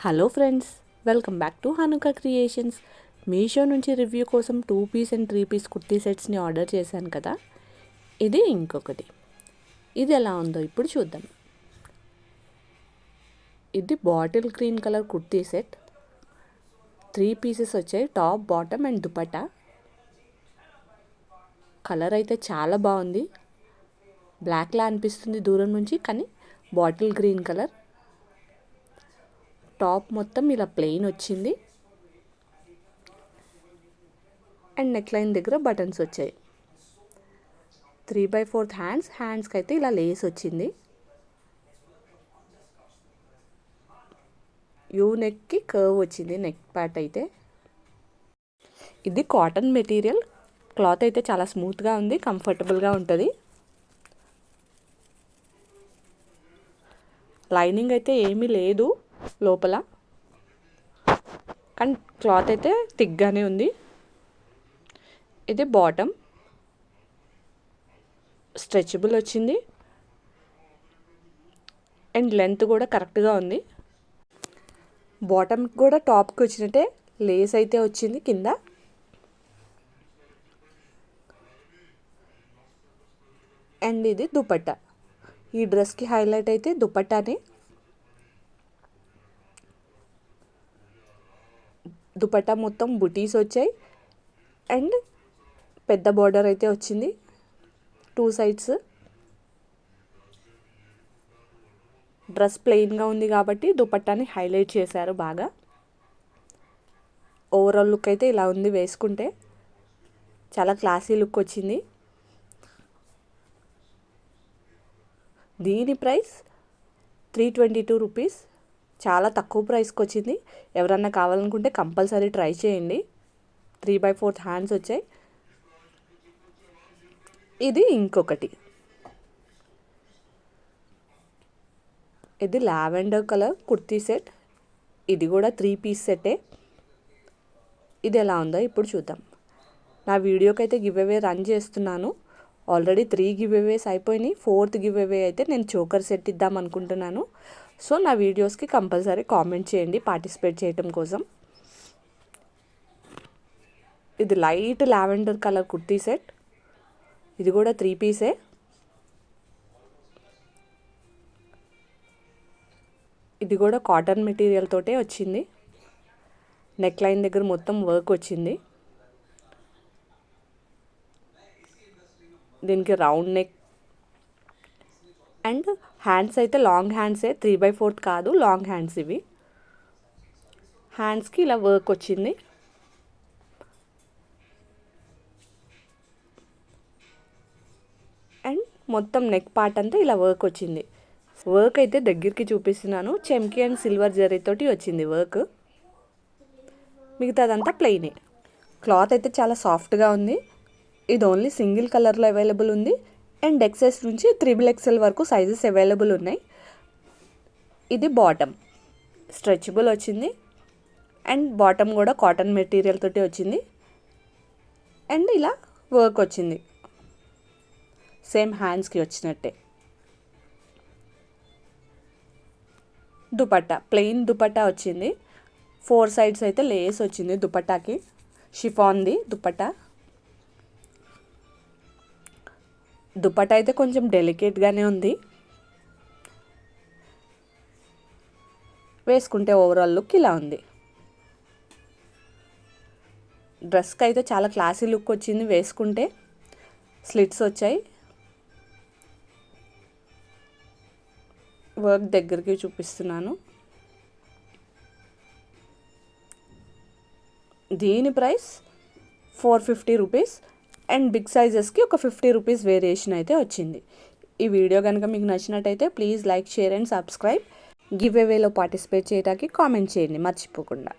Hello friends, welcome back to Hanuka creations. Meesho నుంచి review కోసం 2 piece and 3 piece kurti సెట్స్ని order చేశాను కదా. ఇది ఇంకొకటి. ఇది ఎలా ఉందో ఇప్పుడు చూద్దాం. ఇది bottle green colour kurti set. 3 pieces వచ్చాయి, top, bottom and dupatta. Colour అయితే చాలా బాగుంది. బ్లాక్లా అనిపిస్తుంది దూరం నుంచి, కానీ బాటిల్ గ్రీన్ కలర్. టాప్ మొత్తం ఇలా ప్లెయిన్ వచ్చింది అండ్ నెక్ లైన్ దగ్గర బటన్స్ వచ్చాయి. 3/4 హ్యాండ్స్కి అయితే ఇలా లేస్ వచ్చింది. యూ నెక్కి కర్వ్ వచ్చింది నెక్ పార్ట్ అయితే. ఇది కాటన్ మెటీరియల్. క్లాత్ అయితే చాలా స్మూత్గా ఉంది, కంఫర్టబుల్గా ఉంటుంది. లైనింగ్ అయితే ఏమీ లేదు లోపల, కానీ క్లాత్ అయితే థిక్గానే ఉంది. ఇది బాటమ్, స్ట్రెచబుల్ వచ్చింది అండ్ లెంత్ కూడా కరెక్ట్గా ఉంది. బాటమ్ కూడా టాప్కి వచ్చినట్టే లేస్ అయితే వచ్చింది కింద. అండ్ ఇది దుపట్టా. ఈ డ్రెస్కి హైలైట్ అయితే దుపట్టానే. దుపట్టా మొత్తం బుటీస్ వచ్చాయి అండ్ పెద్ద బార్డర్ అయితే వచ్చింది 2 సైడ్స్. డ్రెస్ ప్లెయిన్గా ఉంది కాబట్టి దుపట్టాని హైలైట్ చేశారు బాగా. ఓవరాల్ లుక్ అయితే ఇలా ఉంది. వేసుకుంటే చాలా క్లాసీ లుక్ వచ్చింది. దీని ప్రైస్ 322 రూపీస్. చాలా తక్కువ ప్రైస్కి వచ్చింది. ఎవరన్నా కావాలనుకుంటే కంపల్సరీ ట్రై చేయండి. 3/4 హ్యాండ్స్ వచ్చాయి. ఇది ఇంకొకటి. ఇది లావెండర్ కలర్ కుర్తీ సెట్. ఇది కూడా 3 పీస్ సెట్టే. ఇది ఎలా ఉందో ఇప్పుడు చూద్దాం. నా వీడియోకి అయితే గివ్ అవే రన్ చేస్తున్నాను. ఆల్రెడీ 3 గివ్ అవేస్ అయిపోయినాయి. 4th గివ్ అవే అయితే నేను చోకర్ సెట్ ఇద్దాం అనుకుంటున్నాను. సో నా వీడియోస్కి కంపల్సరీ కామెంట్ చేయండి పార్టిసిపేట్ చేయటం కోసం. ఇది light lavender colour kurti set. ఇది కూడా 3 పీసే. ఇది కూడా కాటన్ మెటీరియల్ తోటే వచ్చింది. నెక్ లైన్ దగ్గర మొత్తం వర్క్ వచ్చింది. దీనికి రౌండ్ నెక్ అండ్ హ్యాండ్స్ అయితే లాంగ్ హ్యాండ్సే, 3/4 కాదు, లాంగ్ హ్యాండ్స్ ఇవి. హ్యాండ్స్కి ఇలా వర్క్ వచ్చింది. అండ్ మొత్తం నెక్ పార్ట్ అంతా ఇలా వర్క్ వచ్చింది. వర్క్ అయితే దగ్గరికి చూపిస్తున్నాను. చెమ్కి అండ్ సిల్వర్ జరీతోటి వచ్చింది వర్క్. మిగతాదంతా ప్లెయినే. క్లాత్ అయితే చాలా సాఫ్ట్గా ఉంది. ఇది ఓన్లీ సింగిల్ కలర్లో అవైలబుల్ ఉంది అండ్ XS నుంచి 3XL వరకు సైజెస్ అవైలబుల్ ఉన్నాయి. ఇది బాటమ్, స్ట్రెచబుల్ వచ్చింది అండ్ బాటమ్ కూడా కాటన్ మెటీరియల్ తోటి వచ్చింది అండ్ ఇలా వర్క్ వచ్చింది సేమ్ హ్యాండ్స్కి వచ్చినట్టే. దుపట్టా ప్లెయిన్ దుపట్టా వచ్చింది. 4 సైడ్స్ అయితే లేస్ వచ్చింది దుపట్టాకి. షిఫాన్ది దుపట్టా. దుపట్టా అయితే కొంచెం డెలికేట్గానే ఉంది. వేసుకుంటే ఓవరాల్ లుక్ ఇలా ఉంది. డ్రెస్కి అయితే చాలా క్లాసీ లుక్ వచ్చింది. వేసుకుంటే స్లిట్స్ వచ్చాయి. వర్క్ దగ్గరికి చూపిస్తున్నాను. దీని ప్రైస్ 450 రూపీస్ అండ్ బిగ్ సైజెస్కి ఒక 50 రూపీస్ వేరియేషన్ అయితే వచ్చింది. ఈ వీడియో కనుక మీకు నచ్చినట్టయితే please like, share and subscribe. Give అవేలో పార్టిసిపేట్ చేయడానికి కామెంట్ చేయండి మర్చిపోకుండా.